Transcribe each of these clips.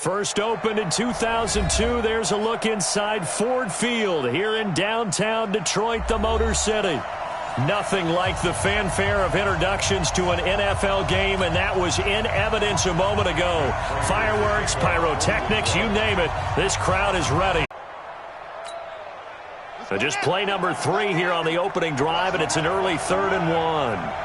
First opened in 2002, there's a look inside Ford Field here in downtown Detroit, the Motor City. Nothing like the fanfare of introductions to an NFL game, and that was in evidence a moment ago. Fireworks, pyrotechnics, you name it, this crowd is ready. So just play number 3 here on the opening drive, and it's an early 3rd and 1.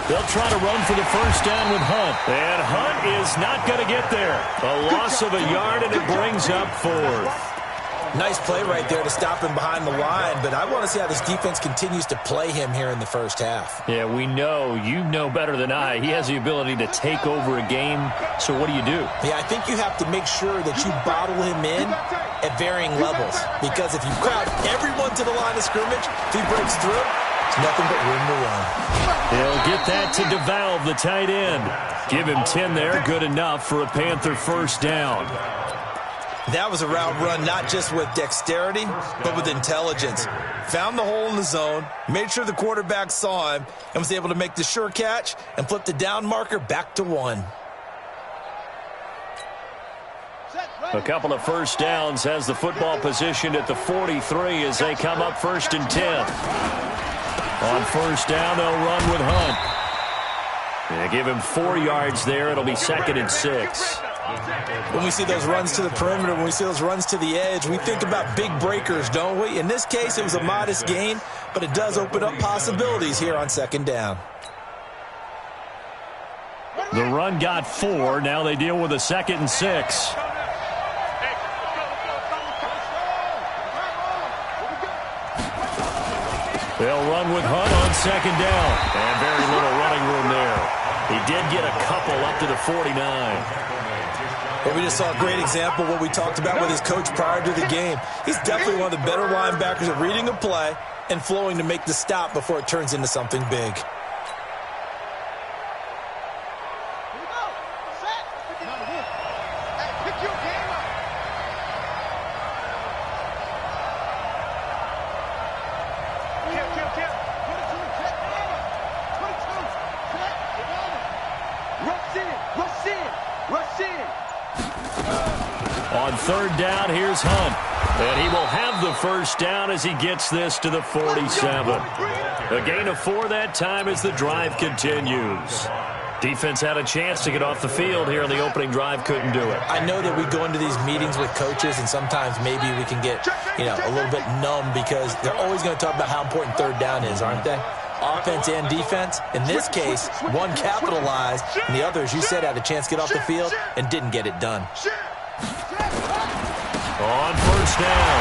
They'll try to run for the first down with Hunt. And Hunt is not going to get there. A loss of a yard, and it brings up 4th. Nice play right there to stop him behind the line, but I want to see how this defense continues to play him here in the first half. Yeah, we know. You know better than I. He has the ability to take over a game, so what do you do? Yeah, I think you have to make sure that you bottle him in at varying levels, because if you crowd everyone to the line of scrimmage, if he breaks through, it's nothing but room to run. They'll get that to DeValve, the tight end. Give him 10 there, good enough for a Panther first down. That was a route run not just with dexterity, but with intelligence. Found the hole in the zone, made sure the quarterback saw him, and was able to make the sure catch and flip the down marker back to 1. A couple of first downs has the football positioned at the 43 as they come up 1st and 10. On first down, they'll run with Hunt. They give him 4 yards there. It'll be 2nd and 6. When we see those runs to the perimeter, when we see those runs to the edge, we think about big breakers, don't we? In this case, it was a modest gain, but it does open up possibilities here on 2nd down. The run got 4. Now they deal with a 2nd and 6. They'll run with Hunt on 2nd down. And very little running room there. He did get a couple up to the 49. Well, we just saw a great example of what we talked about with his coach prior to the game. He's definitely one of the better linebackers at reading a play and flowing to make the stop before it turns into something big. On 3rd down, here's Hunt. And he will have the first down as he gets this to the 47. A gain of 4 that time as the drive continues. Defense had a chance to get off the field here in the opening drive, couldn't do it. I know that we go into these meetings with coaches, and sometimes maybe we can get, a little bit numb because they're always going to talk about how important 3rd down is, aren't they? Offense and defense. In this case, one capitalized, and the other, as you said, had a chance to get off the field and didn't get it done. On first down,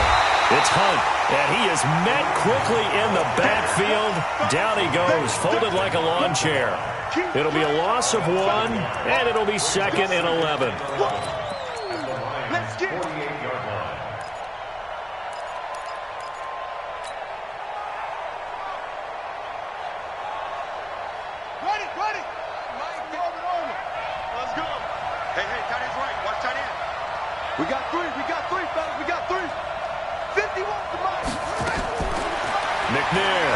it's Hunt, and he is met quickly in the backfield. Down he goes, folded like a lawn chair. It'll be a loss of 1, and it'll be 2nd and 11. Let's get it. Ready. Let's go. Hey, tight end's right. Watch tight end. We got 3, fellas. We got 3. 51 to Mike. McNair.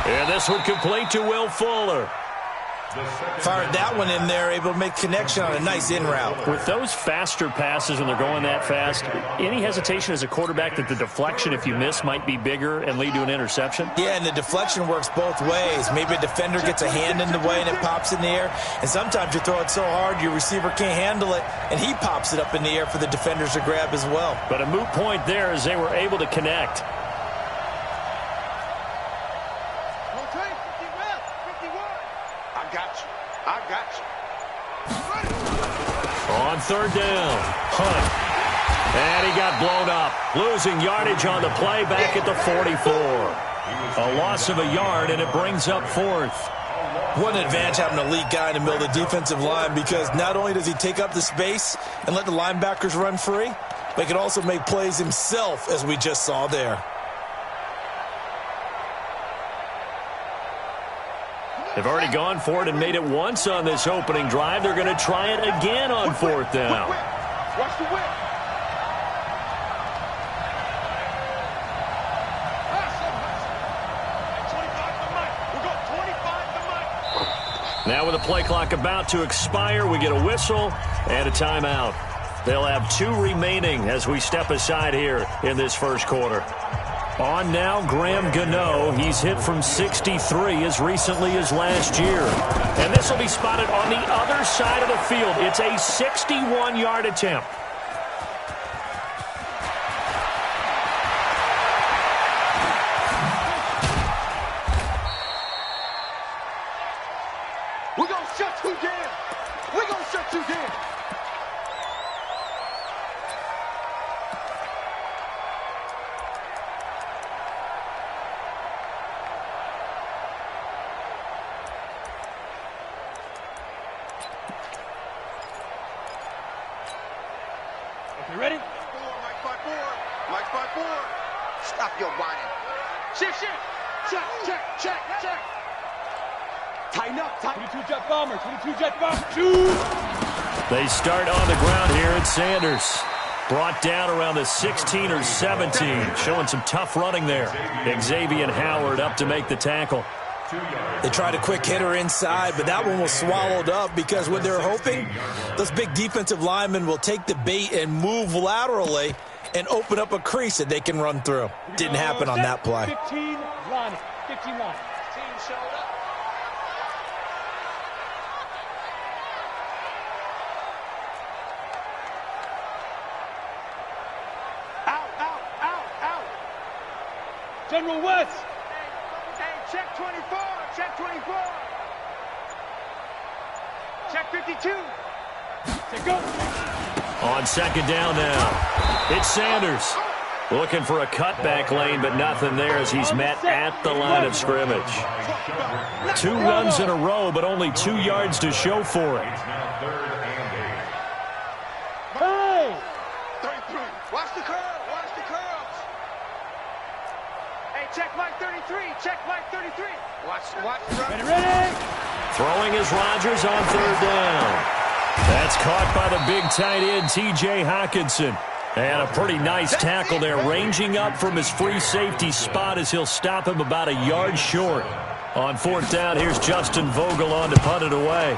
And this one complete to Will Fuller. Fired that one in there, able to make connection on a nice in route. With those faster passes when they're going that fast, any hesitation as a quarterback that the deflection, if you miss, might be bigger and lead to an interception? Yeah, and the deflection works both ways. Maybe a defender gets a hand in the way and it pops in the air. And sometimes you throw it so hard your receiver can't handle it, and he pops it up in the air for the defenders to grab as well. But a moot point there as they were able to connect. I got you. On 3rd down, Hunt. And he got blown up. Losing yardage on the play back at the 44. A loss of a yard, and it brings up 4th. What an advantage having an elite guy in the middle of the defensive line, because not only does he take up the space and let the linebackers run free, but he can also make plays himself, as we just saw there. They've already gone for it and made it once on this opening drive. They're going to try it again on 4th down. Watch the whip. Now with the play clock about to expire, we get a whistle and a timeout. They'll have 2 remaining as we step aside here in this first quarter. On now, Graham Gano. He's hit from 63 as recently as last year. And this will be spotted on the other side of the field. It's a 61-yard attempt. We're going to shut you down. We're going to shut you down. Okay, ready? Mike's by 4. Mike's by 4. Stop your whining. Shift. Check. Tighten up. 22 jet bomber. 22 jet bomber. Shoot! They start on the ground here at Sanders. Brought down around the 16 or 17. Showing some tough running there. Xavier Howard up to make the tackle. They tried a quick hitter inside, but that one was swallowed up because what they're hoping, those big defensive linemen will take the bait and move laterally and open up a crease that they can run through. Didn't happen on that play. 15 line. 15 line. Team showed up. Out. General West. Hey, check 24. Check 24. Check 52. Take go. On second down now. It's Sanders. Looking for a cutback lane, but nothing there as he's met at the line of scrimmage. 2 runs in a row, but only 2 yards to show for it. Hey! 33. Watch the curls. Hey, check Mike 33. Check Mike 33. Watch. Ready? Throwing is Rodgers on third down. That's caught by the big tight end, T.J. Hockenson. And a pretty nice tackle there, ranging up from his free safety spot as he'll stop him about a yard short. On fourth down, here's Justin Vogel on to punt it away.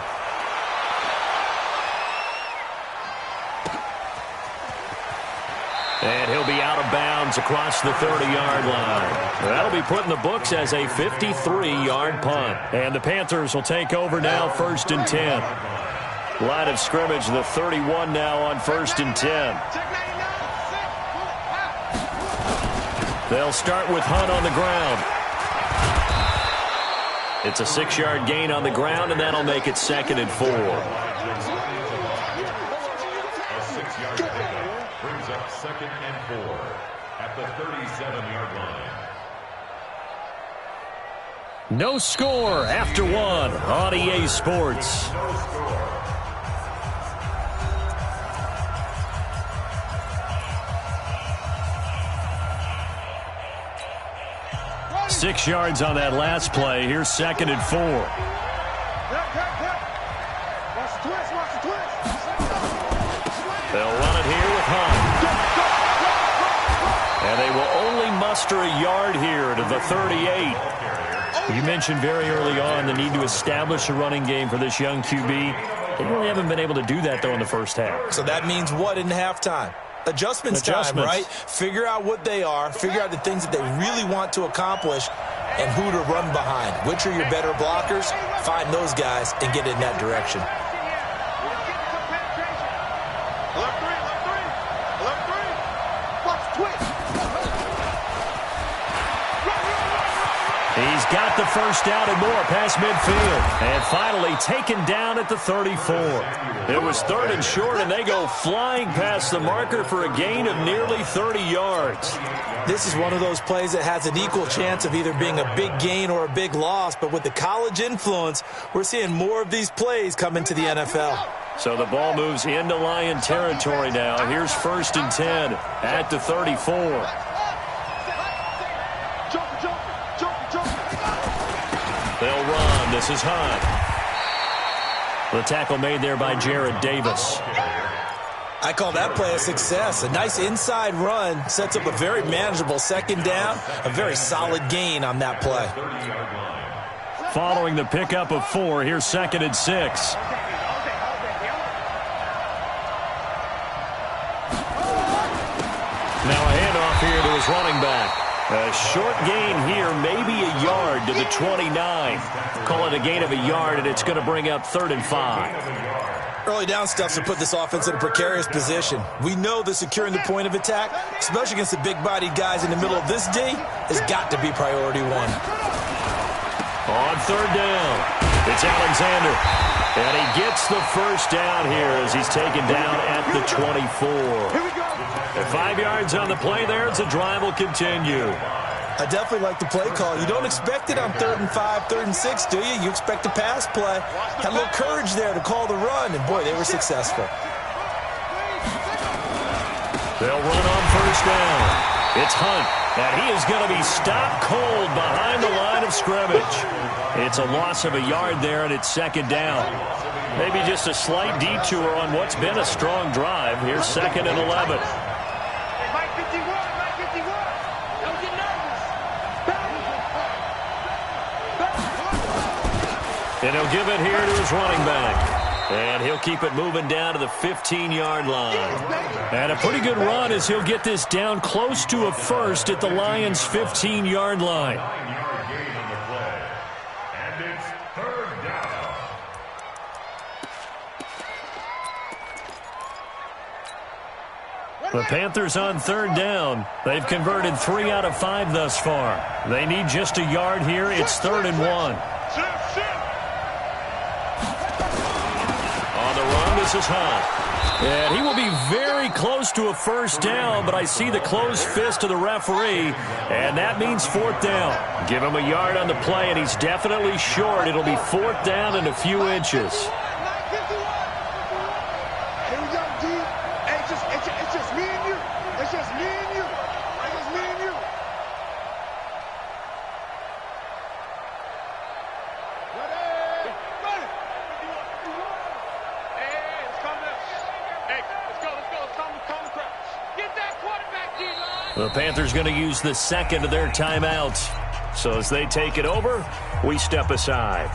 And he'll be out of bounds across the 30-yard line. That'll be put in the books as a 53-yard punt. And the Panthers will take over now, 1st and 10. Line of scrimmage, the 31 now on 1st and 10. They'll start with Hunt on the ground. It's a 6-yard gain on the ground, and that'll make it 2nd and 4. A 6-yard pickup brings up 2nd and 4 at the 37-yard line. No score after 1 on EA Sports. 6 yards on that last play. Here's 2nd and 4. Watch the twist. They'll run it here with Hunt. And they will only muster a yard here to the 38. You mentioned very early on the need to establish a running game for this young QB. They really haven't been able to do that, though, in the first half. So that means what in halftime? Adjustments time, right? Figure out what they are, figure out the things that they really want to accomplish, and who to run behind. Which are your better blockers? Find those guys and get in that direction. Left three. Watch twist. He's got the first down and more past midfield. And finally taken down at the 34. It was 3rd and short, and they go flying past the marker for a gain of nearly 30 yards. This is one of those plays that has an equal chance of either being a big gain or a big loss. But with the college influence, we're seeing more of these plays come into the NFL. So the ball moves into Lion territory now. Here's 1st and 10 at the 34. They'll run. This is Hunt. The tackle made there by Jared Davis. I call that play a success. A nice inside run sets up a very manageable 2nd down. A very solid gain on that play. following the pickup of 4. Here's 2nd and 6. Now a handoff here to his running back. A short gain here, maybe a yard to the 29. Call it a gain of a yard, and it's going to bring up 3rd and 5. Early down stuff to put this offense in a precarious position. We know that securing the point of attack, especially against the big-bodied guys in the middle of this D, has got to be priority 1. On 3rd down, it's Alexander. And he gets the first down here as he's taken down at the 24. And 5 yards on the play there as the drive will continue. I definitely like the play call. You don't expect it on 3rd and 5, 3rd and 6, do you? You expect a pass play. Had a little courage there to call the run, and boy, they were successful. They'll run on 1st down. It's Hunt, and he is going to be stopped cold behind the line of scrimmage. It's a loss of a yard there, and it's 2nd down. Maybe just a slight detour on what's been a strong drive. Here's 2nd and 11. And he'll give it here to his running back. And he'll keep it moving down to the 15-yard line. And a pretty good run as he'll get this down close to a first at the Lions' 15-yard line. 9-yard gain on the play. And it's 3rd down. The Panthers on 3rd down. They've converted 3 out of 5 thus far. They need just a yard here. It's 3rd and 1. On the run, this is Hunt. And he will be very close to a first down, but I see the closed fist of the referee, and that means 4th down. Give him a yard on the play, and he's definitely short. It'll be 4th down and a few inches. Here we go, D. Hey, it's just me and you. It's just me and you. It's just me and you. Ready? Ready. Hey, let's come this. Hey, let's go. Come crouch. Get that quarterback, D-line. The Panthers going to use the 2nd of their timeouts. So as they take it over, we step aside.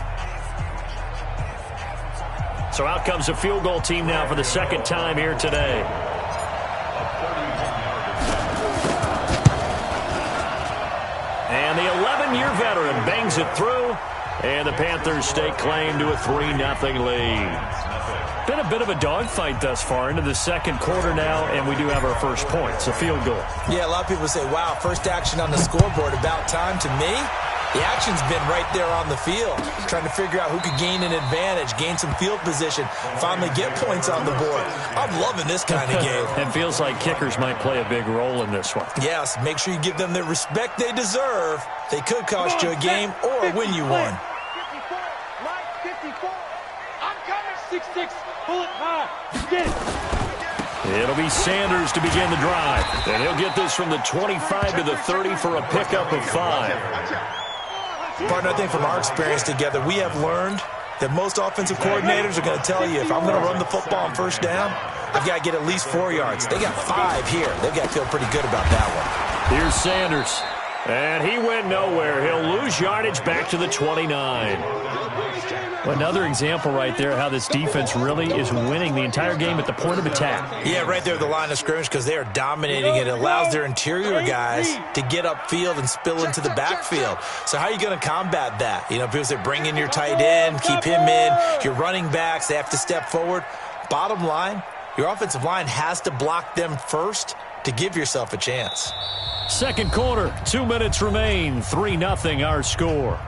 So out comes a field goal team now for the 2nd time here today. And the 11-year veteran bangs it through, and the Panthers stake claim to a 3-0 lead. Been a bit of a dogfight thus far into the 2nd quarter now, and we do have our first point. It's a field goal. Yeah, a lot of people say, wow, first action on the scoreboard, about time. To me, the action's been right there on the field, trying to figure out who could gain an advantage, gain some field position, finally get points on the board. I'm loving this kind of game. It feels like kickers might play a big role in this one. Yes, make sure you give them the respect they deserve. They could cost you a game or win you one. 54, Mike, 54. I'm coming. 6-6, pull it high. Get it. It'll be Sanders to begin the drive. And he'll get this from the 25 to the 30 for a pickup of 5. Partner, I think from our experience together, we have learned that most offensive coordinators are going to tell you, if I'm going to run the football on 1st down, I've got to get at least 4 yards. They got 5 here. They've got to feel pretty good about that one. Here's Sanders. And he went nowhere. He'll lose yardage back to the 29. Another example right there how this defense really is winning the entire game at the point of attack. Yeah, right there at the line of scrimmage because they are dominating it. It allows their interior guys to get upfield and spill into the backfield. So how are you going to combat that? You know, people say bring in your tight end, keep him in. Your running backs, they have to step forward. Bottom line, your offensive line has to block them first to give yourself a chance. 2nd quarter, 2 minutes remain, 3-0 our score.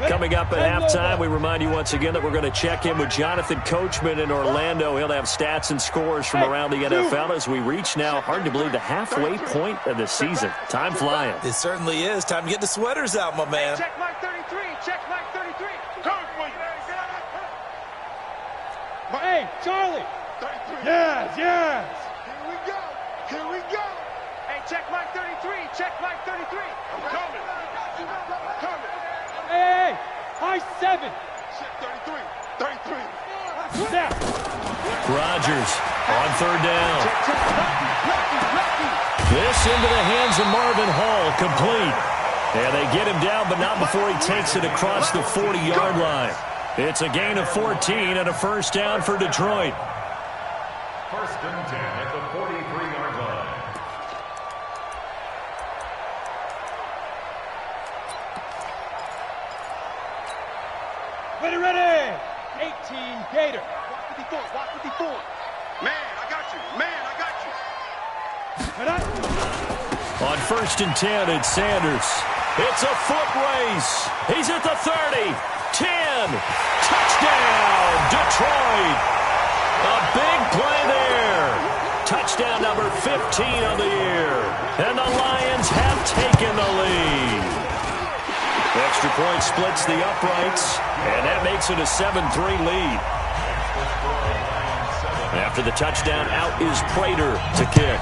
Coming up at halftime, we remind you once again that we're going to check in with Jonathan Coachman in Orlando. He'll have stats and scores from around the NFL as we reach now, hard to believe, the halfway point of the season. Time flying. It certainly is. Time to get the sweaters out, my man. Check Mike 33. Check Mike 33. Come for you. Hey, Charlie. 33. Yes, yes. Here we go. Here we go. Hey, check Mike 33. Check Mike 33. I'm coming. I'm coming. Hey, high 7. Check 33. 33. Snap. Rodgers on 3rd down. This into the hands of Marvin Hall, complete. And they get him down, but not before he takes it across the 40-yard line. It's a gain of 14 and a first down for Detroit. First and 10 at the 43-yard line. Ready. 18 Gator. Walk 54. Man, I got you. On first and 10, it's Sanders. It's a foot race. He's at the 30, 10. Touchdown, Detroit. A big play there. Touchdown number 15 of the year. And the Lions have taken the lead. Extra point splits the uprights, and that makes it a 7-3 lead. After the touchdown, out is Prater to kick.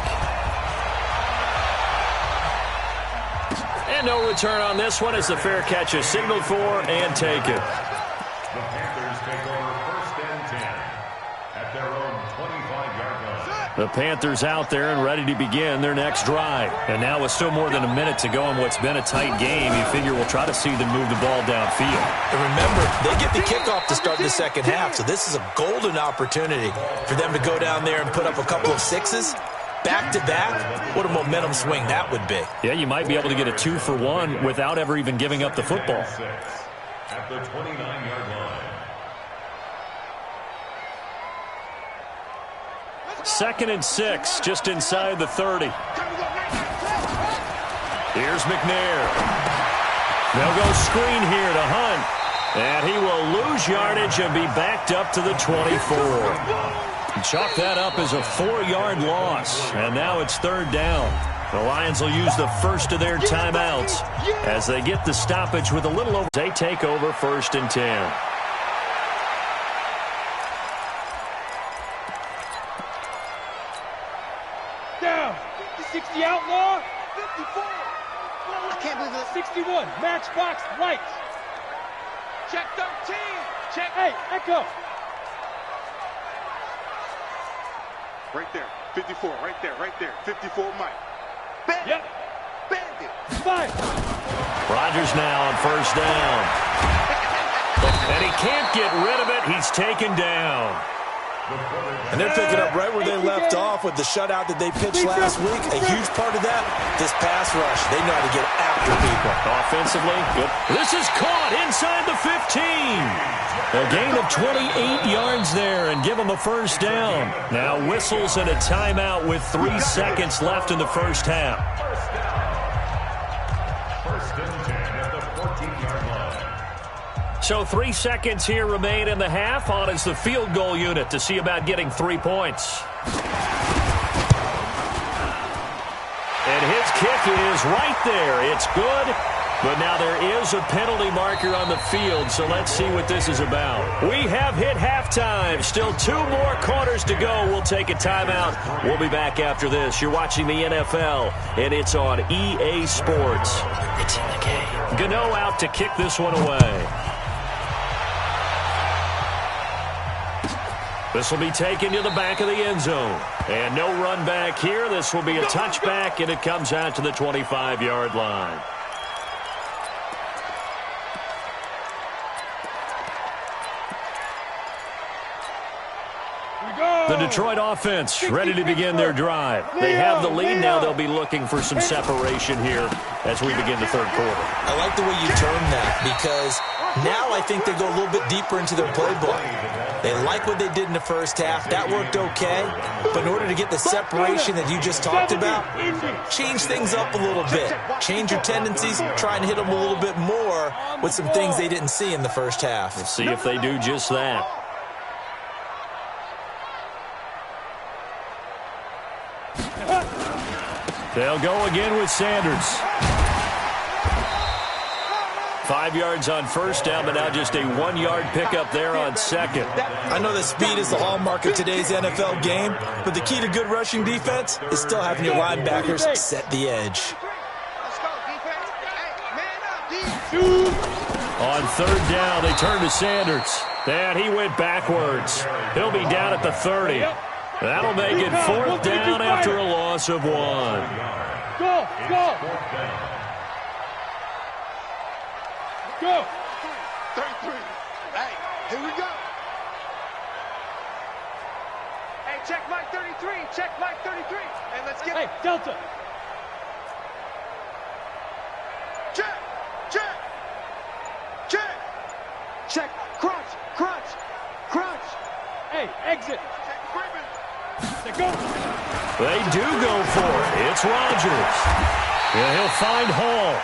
And no return on this one as the fair catch is signaled for and taken. The Panthers take over first and 10 at their own 25-yard line. The Panthers out there and ready to begin their next drive. And now with still more than a minute to go in what's been a tight game, you figure we'll try to see them move the ball downfield. And remember, they get the kickoff to start the second half, so this is a golden opportunity for them to go down there and put up a couple of sixes. Back-to-back, what a momentum swing that would be. Yeah, you might be able to get a 2-for-1 without ever even giving up the football. At the 29-yard line. Second and 6, just inside the 30. Here's McNair. They'll go screen here to Hunt. And he will lose yardage and be backed up to the 24. Chalk that up as a 4-yard loss. And now it's third down. The Lions will use the first of their timeouts as they get the stoppage with a little over. They take over first and 10. Down. 60 outlaw. 54. I can't believe it. 61. Matchbox lights. Check 13. Check. Hey, Echo. Right there. 54. Right there. 54 Mike. Bandit. Yep. Bandit. 5. Rodgers now on first down. And he can't get rid of it. He's taken down. And they're picking up right where they left off with the shutout that they pitched last week. A huge part of that, this pass rush. They know how to get after people. Offensively, good. This is caught inside the 15. A gain of 28 yards there and give them a first down. Now whistles and a timeout with 3 seconds left in the first half. First and 10 at the 14-yard line. So 3 seconds here remain in the half. On is the field goal unit to see about getting 3 points. And his kick is right there. It's good. But now there is a penalty marker on the field, so let's see what this is about. We have hit halftime. Still 2 more quarters to go. We'll take a timeout. We'll be back after this. You're watching the NFL, and it's on EA Sports. It's in the game. Gano out to kick this one away. This will be taken to the back of the end zone. And no run back here. This will be a touchback, and it comes out to the 25-yard line. The Detroit offense ready to begin their drive. They have the lead. Now they'll be looking for some separation here as we begin the third quarter. I like the way you term that because now I think they go a little bit deeper into their playbook. They like what they did in the first half. That worked okay. But in order to get the separation that you just talked about, change things up a little bit. Change your tendencies. Try and hit them a little bit more with some things they didn't see in the first half. Let's see if they do just that. They'll go again with Sanders. 5 yards on first down, but now just a 1-yard pickup there on second. I know that speed is the hallmark of today's NFL game, but the key to good rushing defense is still having your linebackers set the edge. Let's go, defense. Hey, man up, On third down, they turn to Sanders. And he went backwards. He'll be down at the 30. That'll make it fourth down after a loss of 1. Go. Go. 33. Hey, here we go. Hey, check Mike 33. Check Mike 33. Hey, let's get Hey, Delta. check, check, check. Check. Crunch. Crunch. Crunch. Hey, exit. Check agreement. They go. They do go for it. It's Rodgers. Yeah, he'll find Hall.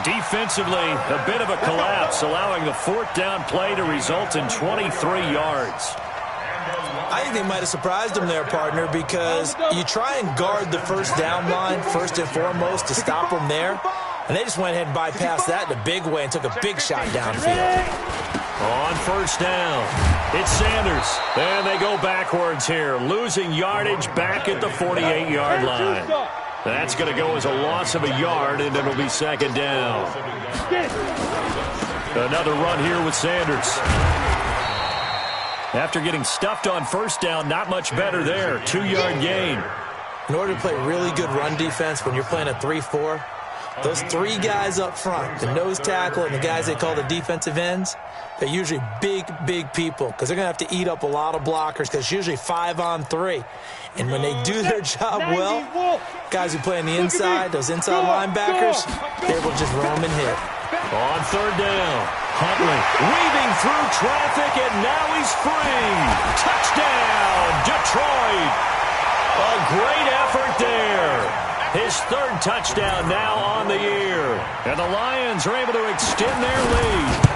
Defensively, a bit of a collapse, allowing the fourth down play to result in 23 yards. I think they might have surprised him there, partner, because you try and guard the first down line first and foremost to stop them there, and they just went ahead and bypassed that in a big way and took a big shot downfield. On first down, it's Sanders. And they go backwards here, losing yardage back at the 48-yard line. That's going to go as a loss of a yard, and it'll be second down. Another run here with Sanders. After getting stuffed on first down, not much better there. 2-yard gain. In order to play really good run defense when you're playing a 3-4, those three guys up front, the nose tackle and the guys they call the defensive ends, they're usually big, big people because they're going to have to eat up a lot of blockers because it's usually 5-on-3. And when they do their job well, guys who play on the inside, those inside linebackers, they're able to just roam and hit. On third down, Huntley weaving through traffic, and now he's free. Touchdown, Detroit. A great effort there. His third touchdown now on the year. And the Lions are able to extend their lead.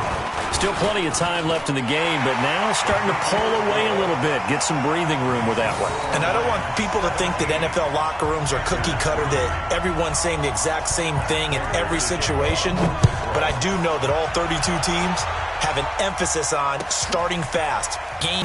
Still plenty of time left in the game, but now starting to pull away a little bit, get some breathing room with that one. And I don't want people to think that NFL locker rooms are cookie cutter, that everyone's saying the exact same thing in every situation. But I do know that all 32 teams have an emphasis on starting fast, game.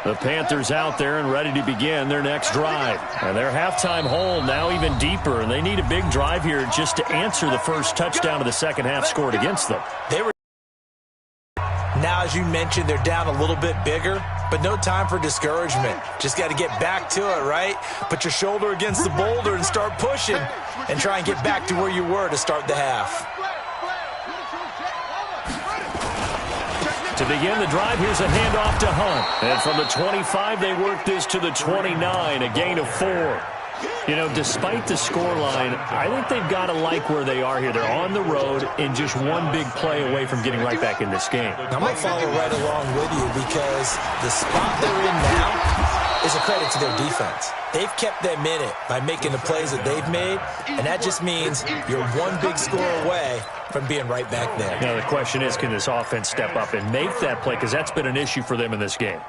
The Panthers out there and ready to begin their next drive. And their halftime hole now even deeper, and they need a big drive here just to answer the first touchdown of the second half scored against them. Now, as you mentioned, they're down a little bit bigger, but no time for discouragement. Just got to get back to it, right? Put your shoulder against the boulder and start pushing and try and get back to where you were to start the half. To begin the drive, here's a handoff to Hunt. And from the 25, they work this to the 29, a gain of 4. You know, despite the scoreline, I think they've got to like where they are here. They're on the road and just one big play away from getting right back in this game. I'm going to follow right along with you because the spot they're in now is a credit to their defense. They've kept them in it by making the plays that they've made, and that just means you're one big score away from being right back there. Now, the question is, can this offense step up and make that play? Because that's been an issue for them in this game.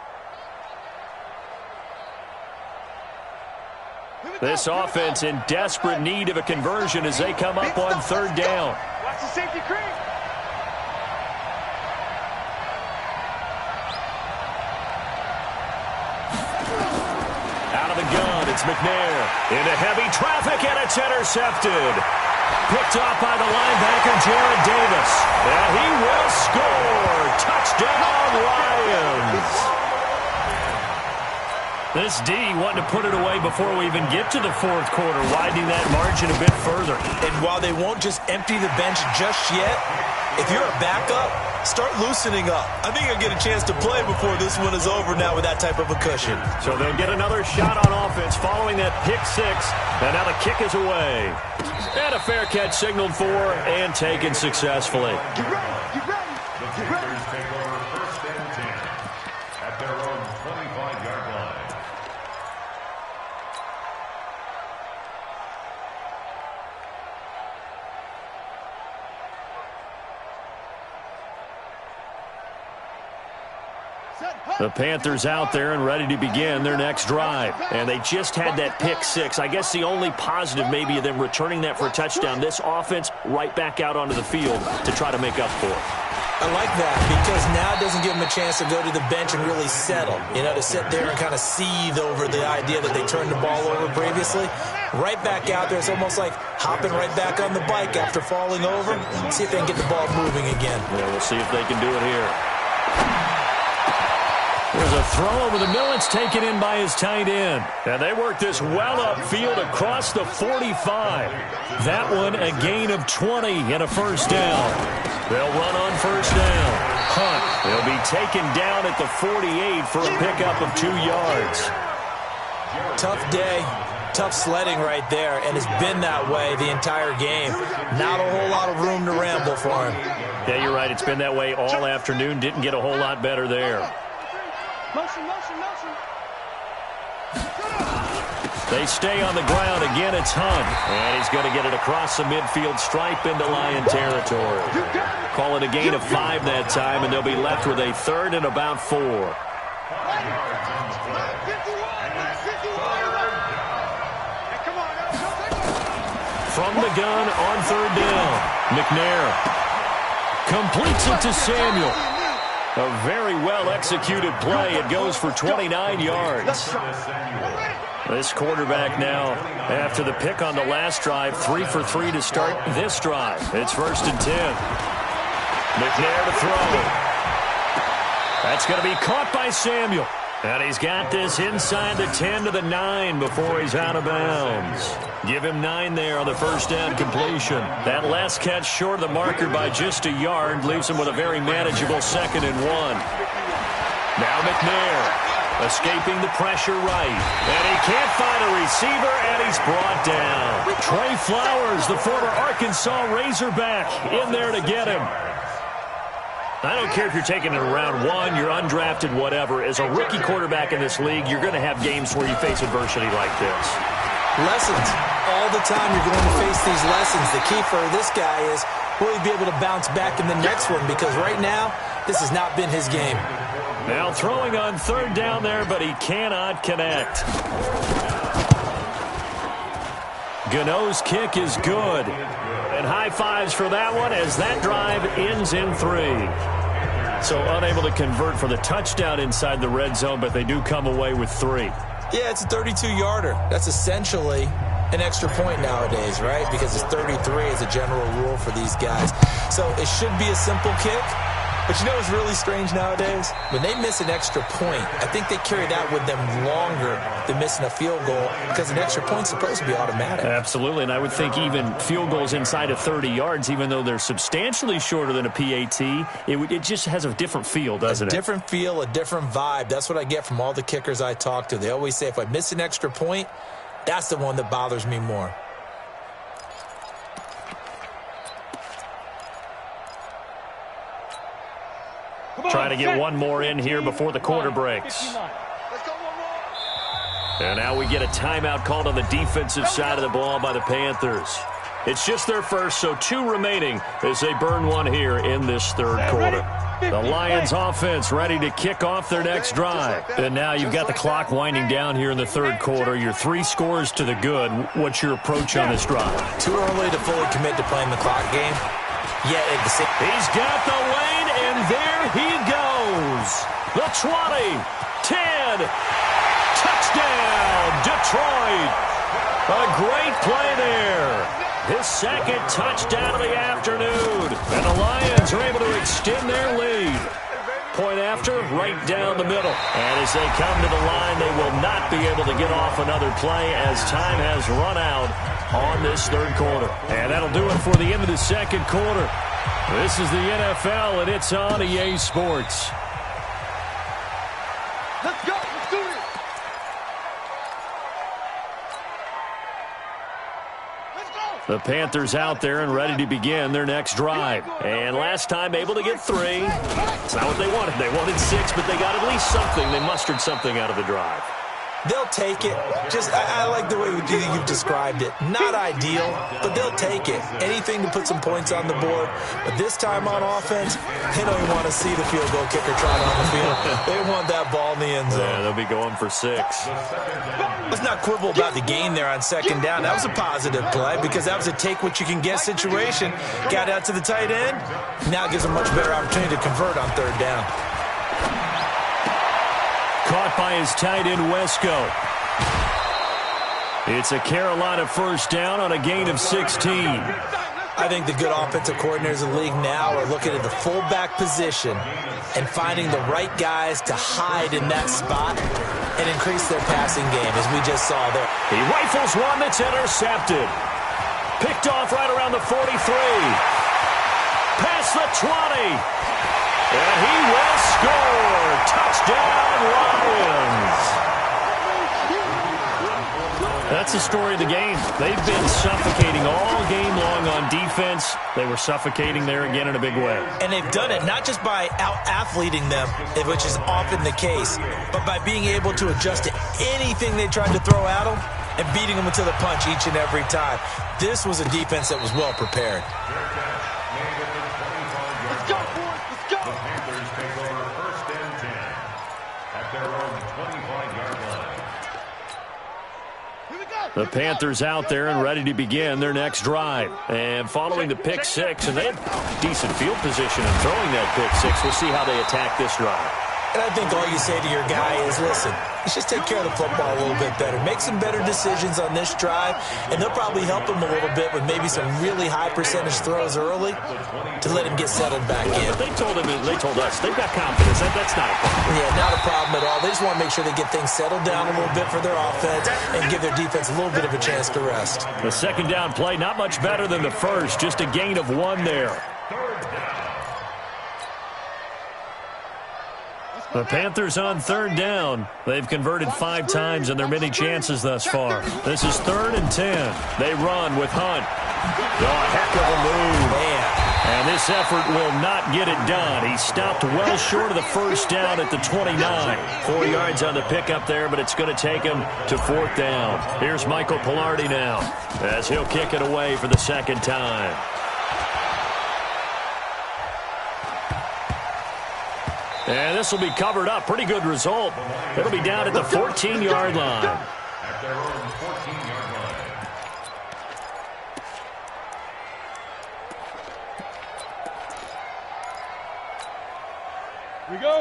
This offense in desperate need of a conversion as they come up on third down. Watch the safety creep. Out of the gun, it's McNair. Into heavy traffic, and it's intercepted. Picked off by the linebacker, Jared Davis. And he will score. Touchdown, Lions. This D wanting to put it away before we even get to the fourth quarter, widening that margin a bit further. And while they won't just empty the bench just yet, if you're a backup, start loosening up. I think you'll get a chance to play before this one is over now with that type of a cushion. So they'll get another shot on offense following that pick six. And now the kick is away. And a fair catch signaled for and taken successfully. Get ready, get ready, get ready. Panthers take over first and 10 at their own 25-yard line. The Panthers out there and ready to begin their next drive. And they just had that pick six. I guess the only positive maybe of them returning that for a touchdown. This offense right back out onto the field to try to make up for it. I like that because now it doesn't give them a chance to go to the bench and really settle. You know, to sit there and kind of seethe over the idea that they turned the ball over previously. Right back out there. It's almost like hopping right back on the bike after falling over. See if they can get the ball moving again. Yeah, we'll see if they can do it here. a throw over the middle. It's taken in by his tight end. And they work this well upfield across the 45. That one a gain of 20 and a first down. They'll run on first down. Hunt. He'll be taken down at the 48 for a pickup of 2 yards. Tough day. Tough sledding right there, and it's been that way the entire game. Not a whole lot of room to ramble for him. Yeah, you're right. It's been that way all afternoon. Didn't get a whole lot better there. Motion, motion, motion. They stay on the ground. Again, it's Hunt. And he's going to get it across the midfield stripe into Lion territory. Call it a gain of 5 that time, and they'll be left with a third and about 4. From the gun on third down, McNair completes it to Samuel. A very well-executed play. It goes for 29 yards. This quarterback now, after the pick on the last drive, 3 for 3 to start this drive. It's 1st and 10. McNair to throw. That's going to be caught by Samuel. And he's got this inside the 10 to the 9 before he's out of bounds. Give him 9 there on the first down completion. That last catch short of the marker by just a yard leaves him with a very manageable 2nd and 1. Now McNair escaping the pressure right. And he can't find a receiver, and he's brought down. Trey Flowers, the former Arkansas Razorback, in there to get him. I don't care if you're taking it in round 1, you're undrafted, whatever. As a rookie quarterback in this league, you're going to have games where you face adversity like this. Lessons. All the time you're going to face these lessons. The key for this guy is, will he be able to bounce back in the next one? Because right now, this has not been his game. Now throwing on third down there, but he cannot connect. Gano's kick is good. And high fives for that one as that drive ends in 3. So unable to convert for the touchdown inside the red zone, but they do come away with 3. Yeah, it's a 32-yarder. That's essentially an extra point nowadays, right? Because it's 33 as a general rule for these guys. So it should be a simple kick. But you know what's really strange nowadays? When they miss an extra point, I think they carry that with them longer than missing a field goal because an extra point's supposed to be automatic. Absolutely, and I would think even field goals inside of 30 yards, even though they're substantially shorter than a PAT, it just has a different feel, doesn't it? A different feel, a different vibe. That's what I get from all the kickers I talk to. They always say if I miss an extra point, that's the one that bothers me more. Trying to get one more in here before the quarter breaks. And now we get a timeout called on the defensive side of the ball by the Panthers. It's just their first, so 2 remaining as they burn one here in this third quarter. The Lions offense ready to kick off their next drive. And now you've got the clock winding down here in the third quarter. You're 3 scores to the good. What's your approach on this drive? Too early to fully commit to playing the clock game. Yeah, he's got the lane, and there he goes. The 20, 10, touchdown, Detroit. A great play there. His 2nd touchdown of the afternoon. And the Lions are able to extend their lead. Point after, right down the middle. And as they come to the line, they will not be able to get off another play as time has run out on this third quarter. And that'll do it for the end of the second quarter. This is the NFL, and it's on EA Sports. Let's go. Let's do it. Let's go. The Panthers out there and ready to begin their next drive. And last time able to get 3. It's not what they wanted. They wanted 6, but they got at least something. They mustered something out of the drive. They'll take it. I like the way you've described it. Not ideal, but they'll take it. Anything to put some points on the board. But this time on offense, they don't even want to see the field goal kicker trotting on the field. They want that ball in the end zone. Yeah, they'll be going for 6. Let's not quibble about the gain there on 2nd down. That was a positive play because that was a take-what-you-can-get situation. Got out to the tight end. Now it gives them a much better opportunity to convert on 3rd down. Caught by his tight end, Wesco. It's a Carolina first down on a gain of 16. I think the good offensive coordinators in the league now are looking at the fullback position and finding the right guys to hide in that spot and increase their passing game, as we just saw there. He rifles one that's intercepted. Picked off right around the 43. Past the 20. And he will score. Touchdown, Lions. That's the story of the game. They've been suffocating all game long on defense. They were suffocating there again in a big way. And they've done it not just by out-athleting them, which is often the case, but by being able to adjust to anything they tried to throw at them and beating them to the punch each and every time. This was a defense that was well prepared. Let's go, boys. Let's go. The Panthers take over 1st and 10 at their own 25-yard line. The Panthers out there and ready to begin their next drive. And following the pick six, and they had decent field position in throwing that pick six. We'll see how they attack this drive. And I think all you say to your guy is, listen, let's just take care of the football a little bit better. Make some better decisions on this drive, and they'll probably help him a little bit with maybe some really high percentage throws early to let him get settled back in. But they told us, they've got confidence. That's not a problem. Yeah, not a problem at all. They just want to make sure they get things settled down a little bit for their offense and give their defense a little bit of a chance to rest. The second down play, not much better than the first, just a gain of 1 there. The Panthers on 3rd down. They've converted 5 times in their many chances thus far. This is 3rd and 10. They run with Hunt. Oh, heck of a move. Man. And this effort will not get it done. He stopped well short of the first down at the 29. 4 yards on the pickup there, but it's going to take him to 4th down. Here's Michael Pilardi now as he'll kick it away for the second time. And this will be covered up. Pretty good result. It'll be down at the 14-yard line. At their own 14-yard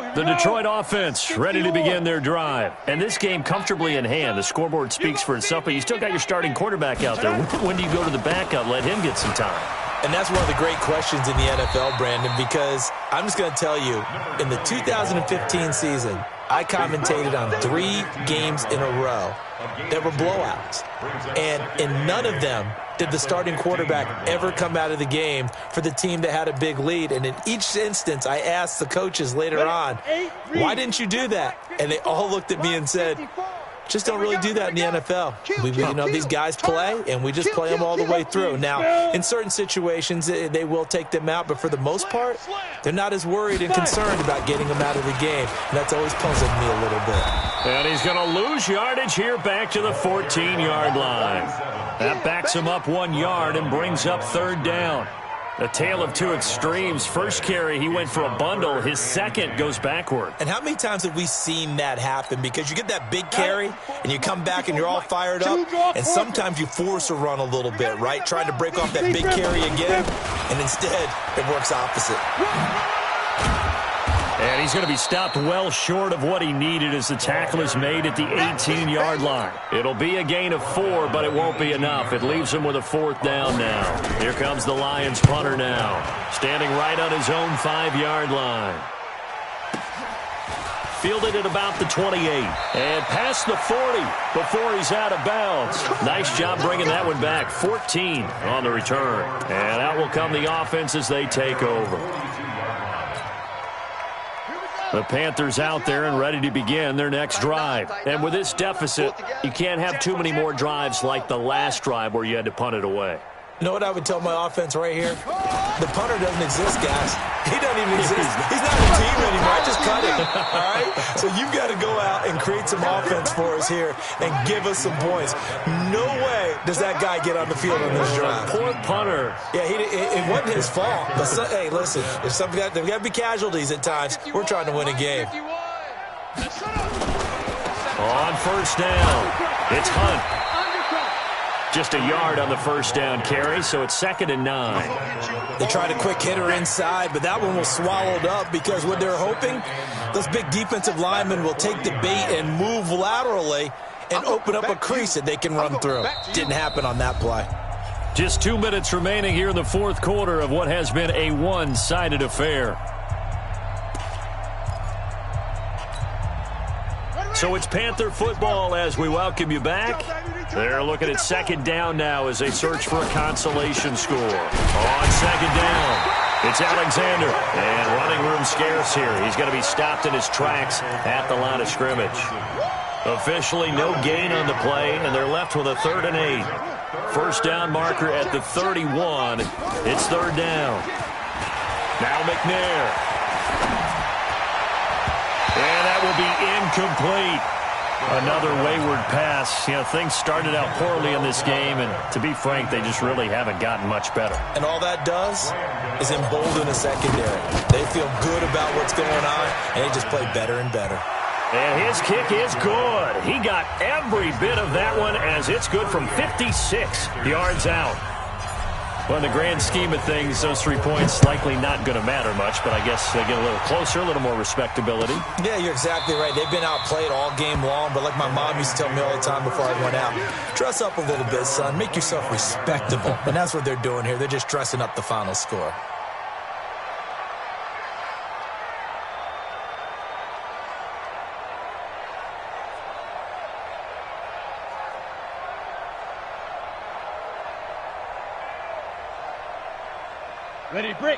line. The Detroit offense ready to begin their drive. And this game comfortably in hand. The scoreboard speaks for itself, but you still got your starting quarterback out there. When do you go to the backup? Let him get some time. And that's one of the great questions in the NFL, Brandon, because I'm just going to tell you, in the 2015 season, I commentated on 3 games in a row that were blowouts. And in none of them did the starting quarterback ever come out of the game for the team that had a big lead. And in each instance, I asked the coaches later on, why didn't you do that? And they all looked at me and said, just don't really do that in the NFL. These guys play, and we just play them all the way through. Now, in certain situations, they will take them out, but for the most part, they're not as worried and concerned about getting them out of the game. And that's always puzzled me a little bit. And he's going to lose yardage here back to the 14-yard line. That backs him up 1 yard and brings up 3rd down. A tale of 2 extremes. First carry, he went for a bundle. His second goes backward. And how many times have we seen that happen? Because you get that big carry, and you come back and you're all fired up, and sometimes you force a run a little bit, right? Trying to break off that big carry again, and instead it works opposite. And he's going to be stopped well short of what he needed as the tackle is made at the 18-yard line. It'll be a gain of 4, but it won't be enough. It leaves him with a 4th down now. Here comes the Lions punter now, standing right on his own 5-yard line. Fielded at about the 28 and past the 40 before he's out of bounds. Nice job bringing that one back. 14 on the return. And out will come the offense as they take over. The Panthers out there and ready to begin their next drive. And with this deficit, you can't have too many more drives like the last drive where you had to punt it away. You know what I would tell my offense right here? The punter doesn't exist, guys. He doesn't even exist. He's not a team anymore. I just cut him, all right? So you've got to go out and create some offense for us here and give us some points. No way does that guy get on the field on this drive. Poor punter. Yeah, it wasn't his fault. But hey, listen, if there's got to be casualties at times. We're trying to win a game. On first down, it's Hunt. Just a yard on the first down carry, so it's 2nd and 9. They tried a quick hitter inside, but that one was swallowed up because what they're hoping, those big defensive linemen will take the bait and move laterally and open up a crease that they can run through. Didn't happen on that play. Just 2 minutes remaining here in the fourth quarter of what has been a one-sided affair. So it's Panther football as we welcome you back. They're looking at second down now as they search for a consolation score. On second down, it's Alexander. And running room scarce here. He's going to be stopped in his tracks at the line of scrimmage. Officially no gain on the play, and they're left with a 3rd and 8. First down marker at the 31. It's 3rd down. Now McNair. And that will be incomplete. Another wayward pass. You know, things started out poorly in this game, and to be frank, they just really haven't gotten much better. And all that does is embolden the secondary. They feel good about what's going on, and they just play better and better. And his kick is good. He got every bit of that one as it's good from 56 yards out. Well, in the grand scheme of things, those 3 points likely not going to matter much, but I guess they get a little closer, a little more respectability. Yeah, you're exactly right. They've been outplayed all game long, but like my mom used to tell me all the time before I went out, dress up a little bit, son. Make yourself respectable. And that's what they're doing here. They're just dressing up the final score.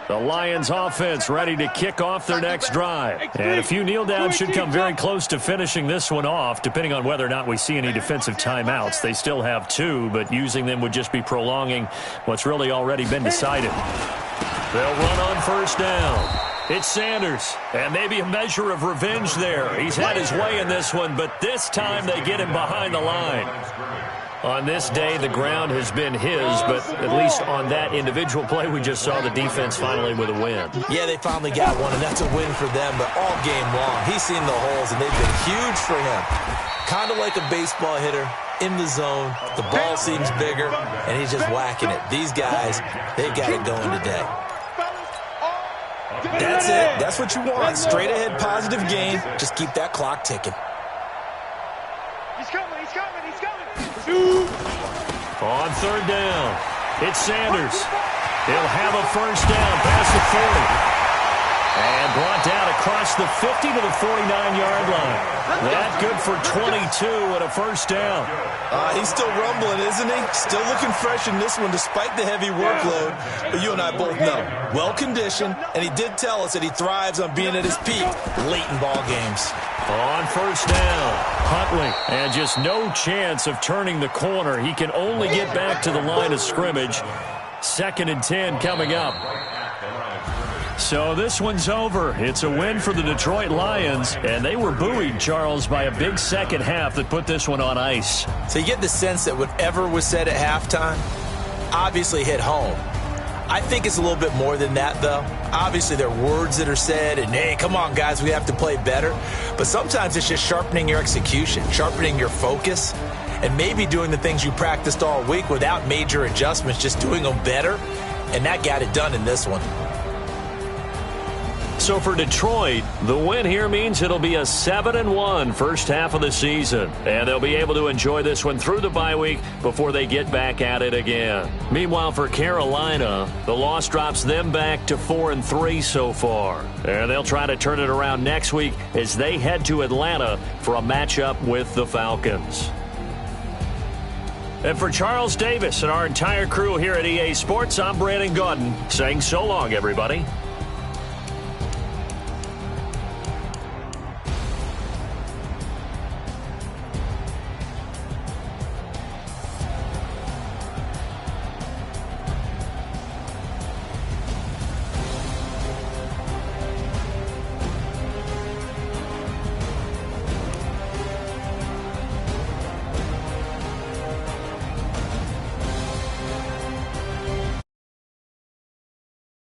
The Lions offense ready to kick off their next drive. And a few kneel downs should come very close to finishing this one off, depending on whether or not we see any defensive timeouts. They still have 2, but using them would just be prolonging what's really already been decided. They'll run on first down. It's Sanders, and maybe a measure of revenge there. He's had his way in this one, but this time they get him behind the line. On this day, the ground has been his, but at least on that individual play, we just saw the defense finally with a win. Yeah, they finally got one, and that's a win for them, but all game long, he's seen the holes, and they've been huge for him. Kind of like a baseball hitter, in the zone, the ball seems bigger, and he's just whacking it. These guys, they've got it going today. That's it. That's what you want. Straight ahead, positive gain. Just keep that clock ticking. He's coming, he's coming, he's coming. On third down, it's Sanders. He'll have a first down past the 40. And brought down across the 50 to the 49-yard line. That good for 22 and a first down. He's still rumbling, isn't he? Still looking fresh in this one despite the heavy workload. But you and I both know, well-conditioned, and he did tell us that he thrives on being at his peak late in ball games. On first down, Huntley, and just no chance of turning the corner. He can only get back to the line of scrimmage. 2nd and 10 coming up. So this one's over. It's a win for the Detroit Lions, and they were buoyed, Charles, by a big second half that put this one on ice. So you get the sense that whatever was said at halftime obviously hit home. I think it's a little bit more than that, though. Obviously, there are words that are said, and, hey, come on, guys, we have to play better. But sometimes it's just sharpening your execution, sharpening your focus, and maybe doing the things you practiced all week without major adjustments, just doing them better, and that got it done in this one. So for Detroit, the win here means it'll be a 7-1 first half of the season. And they'll be able to enjoy this one through the bye week before they get back at it again. Meanwhile, for Carolina, the loss drops them back to 4-3 so far. And they'll try to turn it around next week as they head to Atlanta for a matchup with the Falcons. And for Charles Davis and our entire crew here at EA Sports, I'm Brandon Gaudin saying so long, everybody.